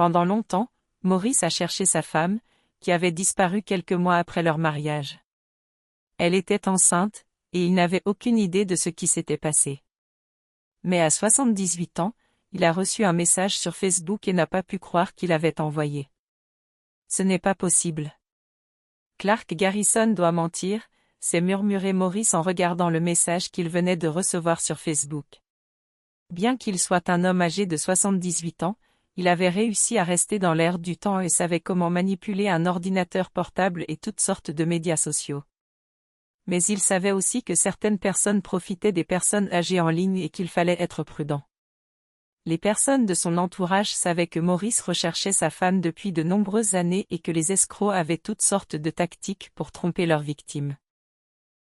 Pendant longtemps, Maurice a cherché sa femme, qui avait disparu quelques mois après leur mariage. Elle était enceinte, et il n'avait aucune idée de ce qui s'était passé. Mais à 78 ans, il a reçu un message sur Facebook et n'a pas pu croire qu'il avait envoyé. Ce n'est pas possible. Clark Garrison doit mentir, s'est murmuré Maurice en regardant le message qu'il venait de recevoir sur Facebook. Bien qu'il soit un homme âgé de 78 ans, il avait réussi à rester dans l'air du temps et savait comment manipuler un ordinateur portable et toutes sortes de médias sociaux. Mais il savait aussi que certaines personnes profitaient des personnes âgées en ligne et qu'il fallait être prudent. Les personnes de son entourage savaient que Maurice recherchait sa femme depuis de nombreuses années et que les escrocs avaient toutes sortes de tactiques pour tromper leurs victimes.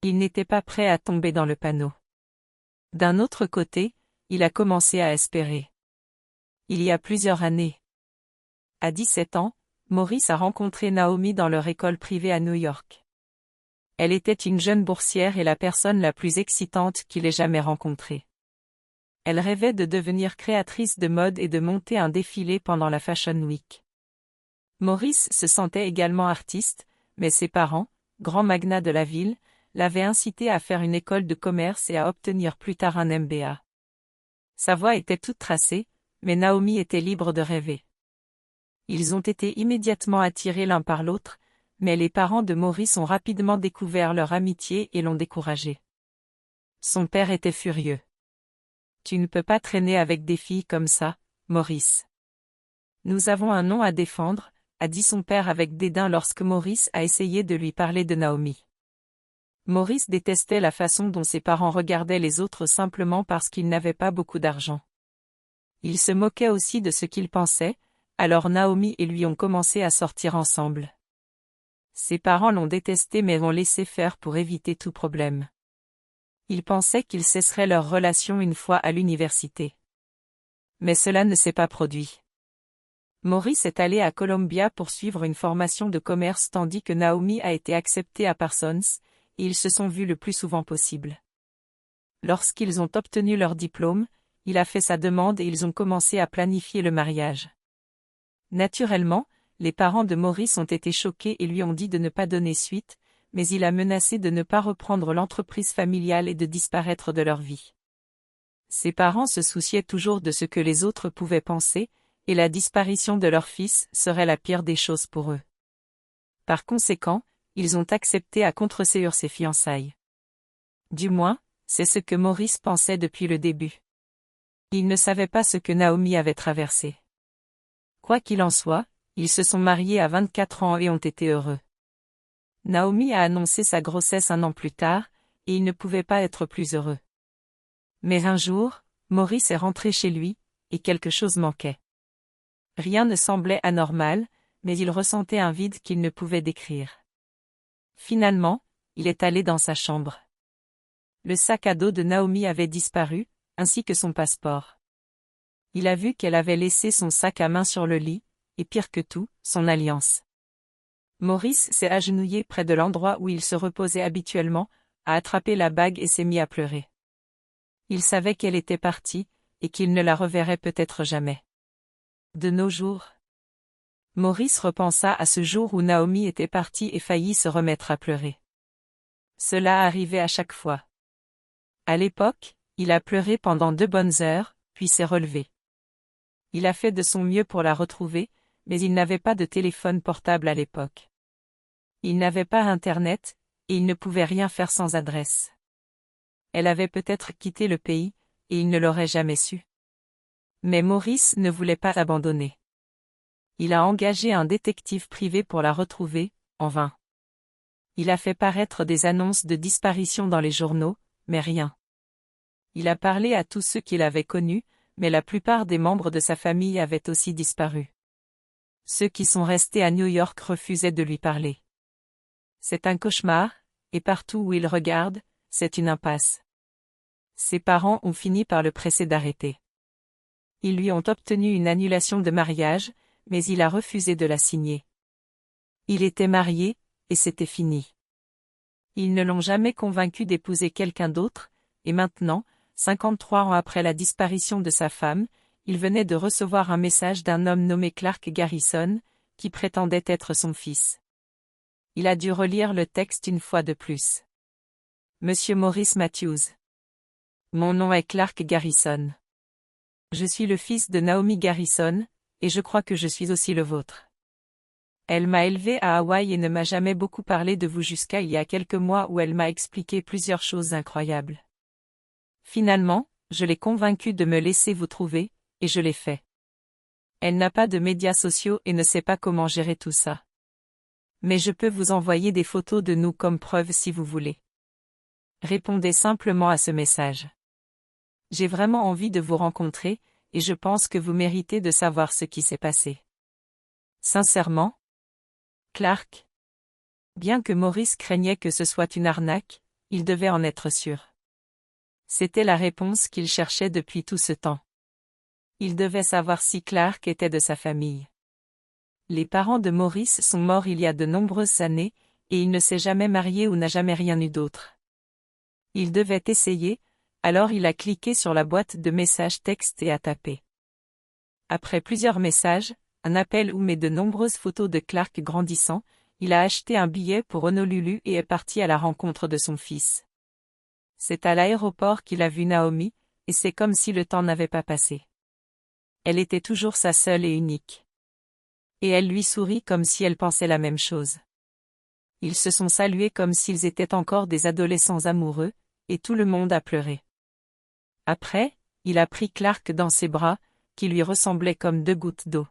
Il n'était pas prêt à tomber dans le panneau. D'un autre côté, il a commencé à espérer. Il y a plusieurs années. À 17 ans, Maurice a rencontré Naomi dans leur école privée à New York. Elle était une jeune boursière et la personne la plus excitante qu'il ait jamais rencontrée. Elle rêvait de devenir créatrice de mode et de monter un défilé pendant la Fashion Week. Maurice se sentait également artiste, mais ses parents, grands magnats de la ville, l'avaient incité à faire une école de commerce et à obtenir plus tard un MBA. Sa voie était toute tracée, mais Naomi était libre de rêver. Ils ont été immédiatement attirés l'un par l'autre, mais les parents de Maurice ont rapidement découvert leur amitié et l'ont découragé. Son père était furieux. « Tu ne peux pas traîner avec des filles comme ça, Maurice. Nous avons un nom à défendre », a dit son père avec dédain lorsque Maurice a essayé de lui parler de Naomi. Maurice détestait la façon dont ses parents regardaient les autres simplement parce qu'ils n'avaient pas beaucoup d'argent. Il se moquait aussi de ce qu'ils pensaient, alors Naomi et lui ont commencé à sortir ensemble. Ses parents l'ont détesté mais l'ont laissé faire pour éviter tout problème. Ils pensaient qu'ils cesseraient leur relation une fois à l'université. Mais cela ne s'est pas produit. Maurice est allé à Columbia pour suivre une formation de commerce tandis que Naomi a été acceptée à Parsons, et ils se sont vus le plus souvent possible. Lorsqu'ils ont obtenu leur diplôme, il a fait sa demande et ils ont commencé à planifier le mariage. Naturellement, les parents de Maurice ont été choqués et lui ont dit de ne pas donner suite, mais il a menacé de ne pas reprendre l'entreprise familiale et de disparaître de leur vie. Ses parents se souciaient toujours de ce que les autres pouvaient penser, et la disparition de leur fils serait la pire des choses pour eux. Par conséquent, ils ont accepté à contre-cœur ses fiançailles. Du moins, c'est ce que Maurice pensait depuis le début. Il ne savait pas ce que Naomi avait traversé. Quoi qu'il en soit, ils se sont mariés à 24 ans et ont été heureux. Naomi a annoncé sa grossesse un an plus tard, et il ne pouvait pas être plus heureux. Mais un jour, Maurice est rentré chez lui, et quelque chose manquait. Rien ne semblait anormal, mais il ressentait un vide qu'il ne pouvait décrire. Finalement, il est allé dans sa chambre. Le sac à dos de Naomi avait disparu, ainsi que son passeport. Il a vu qu'elle avait laissé son sac à main sur le lit, et pire que tout, son alliance. Maurice s'est agenouillé près de l'endroit où il se reposait habituellement, a attrapé la bague et s'est mis à pleurer. Il savait qu'elle était partie, et qu'il ne la reverrait peut-être jamais. De nos jours. Maurice repensa à ce jour où Naomi était partie et faillit se remettre à pleurer. Cela arrivait à chaque fois. À l'époque, il a pleuré pendant 2 bonnes heures, puis s'est relevé. Il a fait de son mieux pour la retrouver, mais il n'avait pas de téléphone portable à l'époque. Il n'avait pas Internet, et il ne pouvait rien faire sans adresse. Elle avait peut-être quitté le pays, et il ne l'aurait jamais su. Mais Maurice ne voulait pas l'abandonner. Il a engagé un détective privé pour la retrouver, en vain. Il a fait paraître des annonces de disparition dans les journaux, mais rien. Il a parlé à tous ceux qu'il avait connus, mais la plupart des membres de sa famille avaient aussi disparu. Ceux qui sont restés à New York refusaient de lui parler. C'est un cauchemar, et partout où il regarde, c'est une impasse. Ses parents ont fini par le presser d'arrêter. Ils lui ont obtenu une annulation de mariage, mais il a refusé de la signer. Il était marié, et c'était fini. Ils ne l'ont jamais convaincu d'épouser quelqu'un d'autre, et maintenant, 53 ans après la disparition de sa femme, il venait de recevoir un message d'un homme nommé Clark Garrison, qui prétendait être son fils. Il a dû relire le texte une fois de plus. Monsieur Maurice Matthews. Mon nom est Clark Garrison. Je suis le fils de Naomi Garrison, et je crois que je suis aussi le vôtre. Elle m'a élevé à Hawaï et ne m'a jamais beaucoup parlé de vous jusqu'à il y a quelques mois où elle m'a expliqué plusieurs choses incroyables. Finalement, je l'ai convaincue de me laisser vous trouver, et je l'ai fait. Elle n'a pas de médias sociaux et ne sait pas comment gérer tout ça. Mais je peux vous envoyer des photos de nous comme preuve si vous voulez. Répondez simplement à ce message. J'ai vraiment envie de vous rencontrer, et je pense que vous méritez de savoir ce qui s'est passé. Sincèrement, Clark. Bien que Maurice craignait que ce soit une arnaque, il devait en être sûr. C'était la réponse qu'il cherchait depuis tout ce temps. Il devait savoir si Clark était de sa famille. Les parents de Maurice sont morts il y a de nombreuses années, et il ne s'est jamais marié ou n'a jamais rien eu d'autre. Il devait essayer, alors il a cliqué sur la boîte de messages texte et a tapé. Après plusieurs messages, un appel ou de nombreuses photos de Clark grandissant, il a acheté un billet pour Honolulu et est parti à la rencontre de son fils. C'est à l'aéroport qu'il a vu Naomi, et c'est comme si le temps n'avait pas passé. Elle était toujours sa seule et unique. Et elle lui sourit comme si elle pensait la même chose. Ils se sont salués comme s'ils étaient encore des adolescents amoureux, et tout le monde a pleuré. Après, il a pris Clark dans ses bras, qui lui ressemblaient comme 2 gouttes d'eau.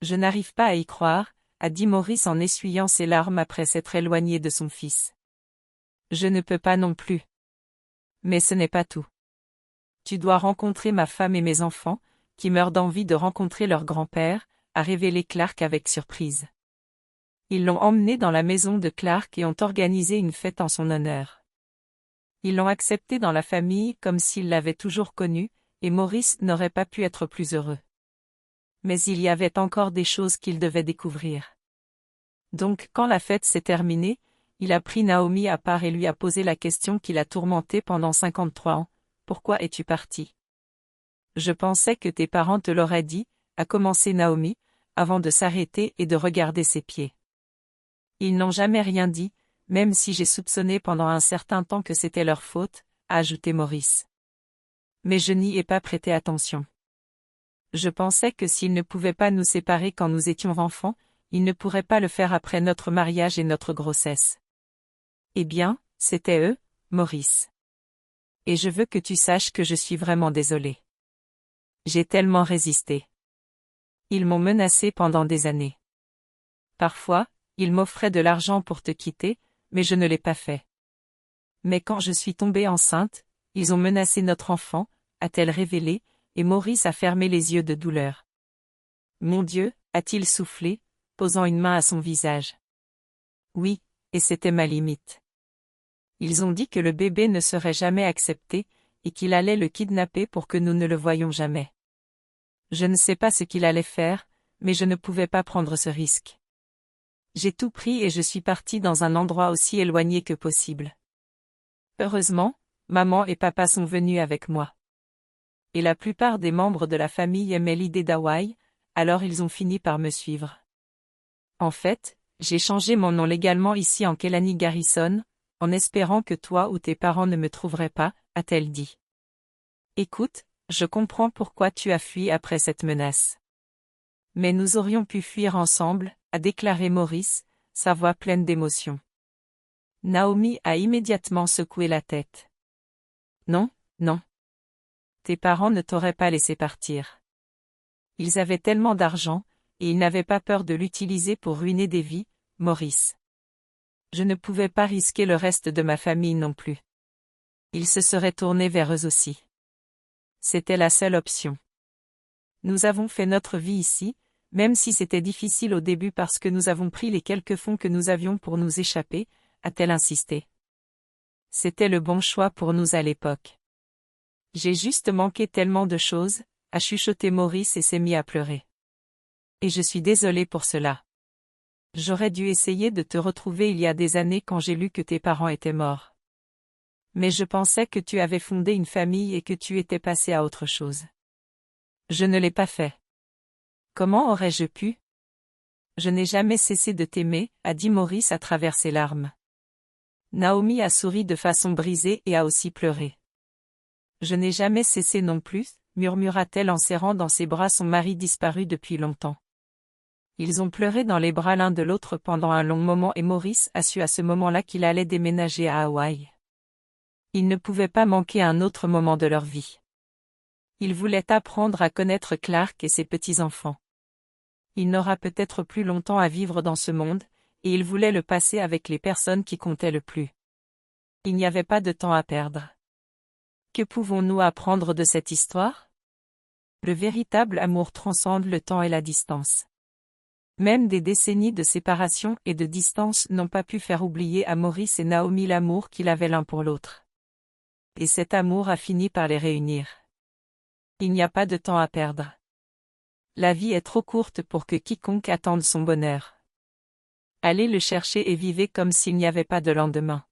Je n'arrive pas à y croire, a dit Maurice en essuyant ses larmes après s'être éloigné de son fils. Je ne peux pas non plus. Mais ce n'est pas tout. Tu dois rencontrer ma femme et mes enfants, qui meurent d'envie de rencontrer leur grand-père, a révélé Clark avec surprise. Ils l'ont emmené dans la maison de Clark et ont organisé une fête en son honneur. Ils l'ont accepté dans la famille comme s'ils l'avaient toujours connu, et Maurice n'aurait pas pu être plus heureux. Mais il y avait encore des choses qu'il devait découvrir. Donc quand la fête s'est terminée, il a pris Naomi à part et lui a posé la question qui l'a tourmenté pendant 53 ans. Pourquoi es-tu parti? Je pensais que tes parents te l'auraient dit, a commencé Naomi, avant de s'arrêter et de regarder ses pieds. Ils n'ont jamais rien dit, même si j'ai soupçonné pendant un certain temps que c'était leur faute, a ajouté Maurice. Mais je n'y ai pas prêté attention. Je pensais que s'ils ne pouvaient pas nous séparer quand nous étions enfants, ils ne pourraient pas le faire après notre mariage et notre grossesse. Eh bien, c'était eux, Maurice. Et je veux que tu saches que je suis vraiment désolée. J'ai tellement résisté. Ils m'ont menacé pendant des années. Parfois, ils m'offraient de l'argent pour te quitter, mais je ne l'ai pas fait. Mais quand je suis tombée enceinte, ils ont menacé notre enfant, a-t-elle révélé, et Maurice a fermé les yeux de douleur. Mon Dieu, a-t-il soufflé, posant une main à son visage. Oui, et c'était ma limite. Ils ont dit que le bébé ne serait jamais accepté, et qu'il allait le kidnapper pour que nous ne le voyions jamais. Je ne sais pas ce qu'il allait faire, mais je ne pouvais pas prendre ce risque. J'ai tout pris et je suis partie dans un endroit aussi éloigné que possible. Heureusement, maman et papa sont venus avec moi. Et la plupart des membres de la famille aimaient l'idée d'Hawaï, alors ils ont fini par me suivre. En fait, j'ai changé mon nom légalement ici en Kelani Garrison, en espérant que toi ou tes parents ne me trouveraient pas, a-t-elle dit. Écoute, je comprends pourquoi tu as fui après cette menace. Mais nous aurions pu fuir ensemble, a déclaré Maurice, sa voix pleine d'émotion. Naomi a immédiatement secoué la tête. Non, non. Tes parents ne t'auraient pas laissé partir. Ils avaient tellement d'argent, et ils n'avaient pas peur de l'utiliser pour ruiner des vies, Maurice. Je ne pouvais pas risquer le reste de ma famille non plus. Ils se seraient tournés vers eux aussi. C'était la seule option. Nous avons fait notre vie ici, même si c'était difficile au début parce que nous avons pris les quelques fonds que nous avions pour nous échapper, a-t-elle insisté. C'était le bon choix pour nous à l'époque. J'ai juste manqué tellement de choses, a chuchoté Maurice et s'est mis à pleurer. Et je suis désolée pour cela. J'aurais dû essayer de te retrouver il y a des années quand j'ai lu que tes parents étaient morts. Mais je pensais que tu avais fondé une famille et que tu étais passé à autre chose. Je ne l'ai pas fait. Comment aurais-je pu? Je n'ai jamais cessé de t'aimer, a dit Maurice à travers ses larmes. Naomi a souri de façon brisée et a aussi pleuré. Je n'ai jamais cessé non plus, murmura-t-elle en serrant dans ses bras son mari disparu depuis longtemps. Ils ont pleuré dans les bras l'un de l'autre pendant un long moment et Maurice a su à ce moment-là qu'il allait déménager à Hawaï. Il ne pouvait pas manquer un autre moment de leur vie. Il voulait apprendre à connaître Clark et ses petits-enfants. Il n'aura peut-être plus longtemps à vivre dans ce monde, et il voulait le passer avec les personnes qui comptaient le plus. Il n'y avait pas de temps à perdre. Que pouvons-nous apprendre de cette histoire? Le véritable amour transcende le temps et la distance. Même des décennies de séparation et de distance n'ont pas pu faire oublier à Maurice et Naomi l'amour qu'ils avaient l'un pour l'autre. Et cet amour a fini par les réunir. Il n'y a pas de temps à perdre. La vie est trop courte pour que quiconque attende son bonheur. Allez le chercher et vivez comme s'il n'y avait pas de lendemain.